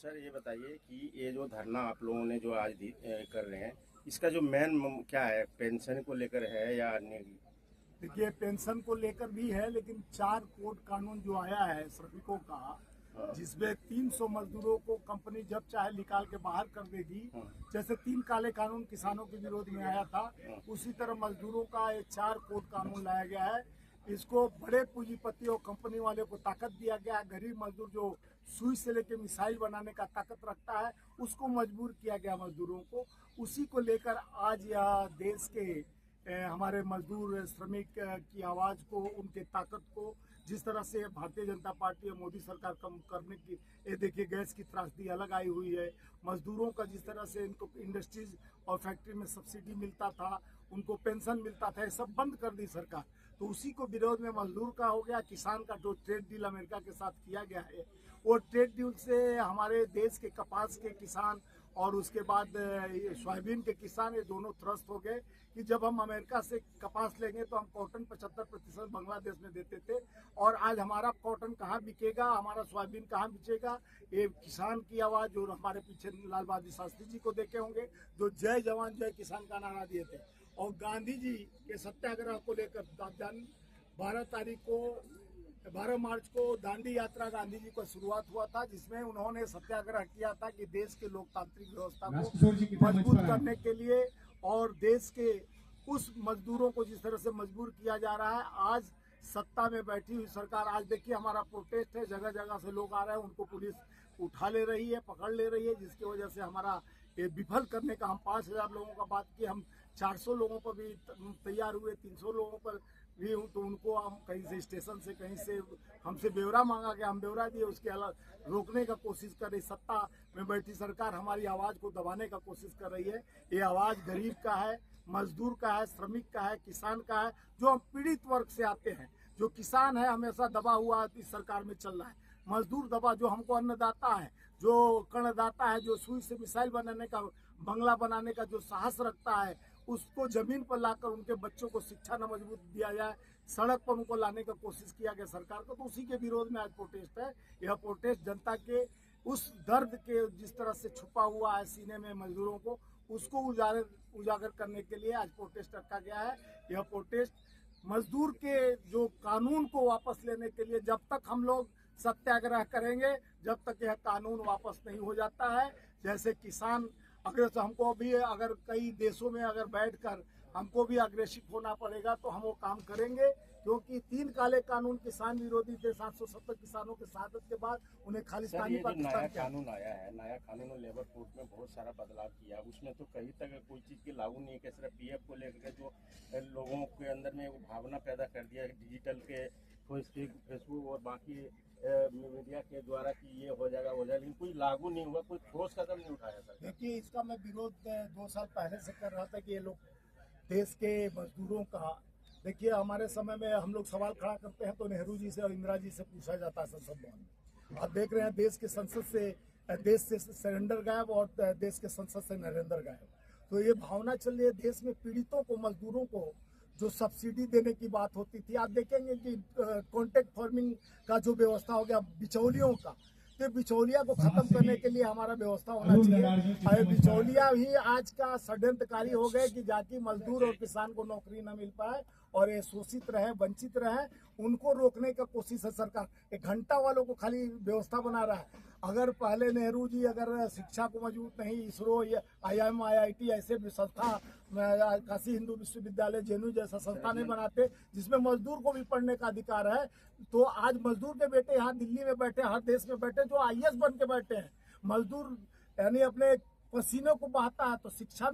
Sir ये बताइए कि ये जो धरना आप लोगों ने जो आज कर रहे हैं, इसका जो मेन क्या है, पेंशन को लेकर है या अन्य? देखिए, पेंशन को लेकर भी है, लेकिन 4 कोड कानून जो आया है श्रमिकों का, हाँ। जिसमें 300 मजदूरों को कंपनी जब चाहे निकाल के बाहर कर देगी। हाँ। जैसे 3 काले कानून किसानों के विरोध में आया था, हाँ। उसी तरह मजदूरों का ये 4 कोड कानून लाया गया है। इसको बड़े पूंजीपति और कंपनी वाले को ताकत दिया गया है। गरीब मजदूर जो सुई से लेकर मिसाइल बनाने का ताकत रखता है, उसको मजबूर किया गया मजदूरों को। उसी को लेकर आज यह देश के हमारे मजदूर श्रमिक की आवाज़ को, उनके ताकत को, जिस तरह से भारतीय जनता पार्टी और मोदी सरकार कम करने की, ये देखिए गैस की त्रासदी अलग आई हुई है। मजदूरों का जिस तरह से इनको इंडस्ट्रीज और फैक्ट्री में सब्सिडी मिलता था, उनको पेंशन मिलता था, ये सब बंद कर दी सरकार। तो उसी को विरोध में मजदूर का हो गया। किसान का जो ट्रेड डील अमेरिका के साथ किया गया है, वो ट्रेड डील से हमारे देश के कपास के किसान और उसके बाद सोयाबीन के किसान, ये दोनों त्रस्त हो गए कि जब हम अमेरिका से कपास लेंगे तो हम कॉटन 75% बांग्लादेश में देते थे, और आज हमारा कॉटन कहाँ बिकेगा, हमारा सोयाबीन कहाँ बिचेगा। ये किसान की आवाज़, जो हमारे पीछे लाल बहादुर शास्त्री जी को देखे होंगे, जो जय जवान जय किसान का नारा दिए थे, और गांधी जी के सत्याग्रह को लेकर 12 मार्च को दांडी यात्रा गांधी जी का शुरुआत हुआ था, जिसमें उन्होंने सत्याग्रह किया था कि देश के लोकतांत्रिक व्यवस्था को मजबूत करने के लिए, और देश के उस मजदूरों को जिस तरह से मजबूर किया जा रहा है। आज सत्ता में बैठी हुई सरकार, आज देखिए हमारा प्रोटेस्ट है, जगह जगह से लोग आ रहे हैं, उनको पुलिस उठा ले रही है, पकड़ ले रही है, जिसकी वजह से हमारा ये विफल करने का, हम 5000 लोगों का बात की, हम 400 लोगों पर भी तैयार हुए, 300 लोगों पर भी हूँ, तो उनको हम कहीं से स्टेशन से कहीं से हमसे ब्यौरा मांगा गया, हम ब्यौरा दिए, उसके अलग रोकने का कोशिश कर रही सत्ता में बैठी सरकार, हमारी आवाज़ को दबाने का कोशिश कर रही है। ये आवाज़ गरीब का है, मजदूर का है, श्रमिक का है, किसान का है, जो हम पीड़ित वर्ग से आते हैं। जो किसान है हमेशा दबा हुआ इस सरकार में चल रहा है, मजदूर दबा, जो हमको अन्नदाता है, जो कर्णदाता है, जो सुई से मिसाइल बनाने का, बंगला बनाने का जो साहस रखता है, उसको जमीन पर लाकर उनके बच्चों को शिक्षा न मजबूत दिया जाए, सड़क पर उनको लाने का कोशिश किया गया सरकार को। तो उसी के विरोध में आज प्रोटेस्ट है। यह प्रोटेस्ट जनता के उस दर्द के जिस तरह से छुपा हुआ है सीने में मजदूरों को, उसको उजागर करने के लिए आज प्रोटेस्ट रखा गया है। यह प्रोटेस्ट मजदूर के जो कानून को वापस लेने के लिए, जब तक हम लोग सत्याग्रह करेंगे, जब तक यह कानून वापस नहीं हो जाता है। जैसे किसान अगर हमको भी, अगर कई देशों में अगर बैठकर हमको भी अग्रेसिव होना पड़ेगा तो हम वो काम करेंगे, क्योंकि 3 काले कानून किसान विरोधी थे। 770 किसानों के शहादत के बाद उन्हें खालिस्तानी पाकिस्तान नया कानून आया है, नया कानून और लेबर कोड में बहुत सारा बदलाव किया, उसमें तो कहीं तक कोई चीज़ की लागू नहीं है कि सिर्फ पीएफ को लेकर के जो लोगों के अंदर में वो भावना पैदा कर दिया डिजिटल के, फेसबुक और बाकी मीडिया के द्वारा कि ये हो जाएगा, लेकिन कोई लागू नहीं हुआ, कोई ठोस कदम नहीं उठाया सर। देखिए, इसका मैं विरोध 2 साल पहले से कर रहा था कि ये लोग देश के मजदूरों का, देखिए हमारे समय में हम लोग सवाल खड़ा करते हैं तो नेहरू जी से और इंदिरा जी से पूछा जाता है संसद भवन में। आप देख रहे हैं देश के संसद से, देश से सरेंडर गायब और देश के संसद से नरेंद्र गायब। तो ये भावना चल रही है देश में, पीड़ितों को, मजदूरों को जो सब्सिडी देने की बात होती थी, आप देखेंगे कि कॉन्ट्रैक्ट फार्मिंग का जो व्यवस्था हो गया, बिचौलियों का, तो बिचौलिया को खत्म करने के लिए हमारा व्यवस्था होना चाहिए। और बिचौलिया भी आज का षड्यंत्रकारी हो गए कि जाति मजदूर और किसान को नौकरी न मिल पाए और ये शोषित रहे, वंचित रहे, उनको रोकने का कोशिश है सरकार। 1 घंटा वालों को खाली व्यवस्था बना रहा है। अगर पहले नेहरू जी अगर शिक्षा को मजबूत नहीं, इसरो या IIM IIT ऐसे संस्था, काशी हिंदू विश्वविद्यालय जेएनयू जैसा संस्था नहीं बनाते जिसमें मजदूर को भी पढ़ने का अधिकार है, तो आज मजदूर के बेटे यहाँ दिल्ली में बैठे, हर देश में बैठे, जो IAS बन के बैठे हैं। मजदूर यानी अपने पसीने को बहाता है, तो शिक्षा में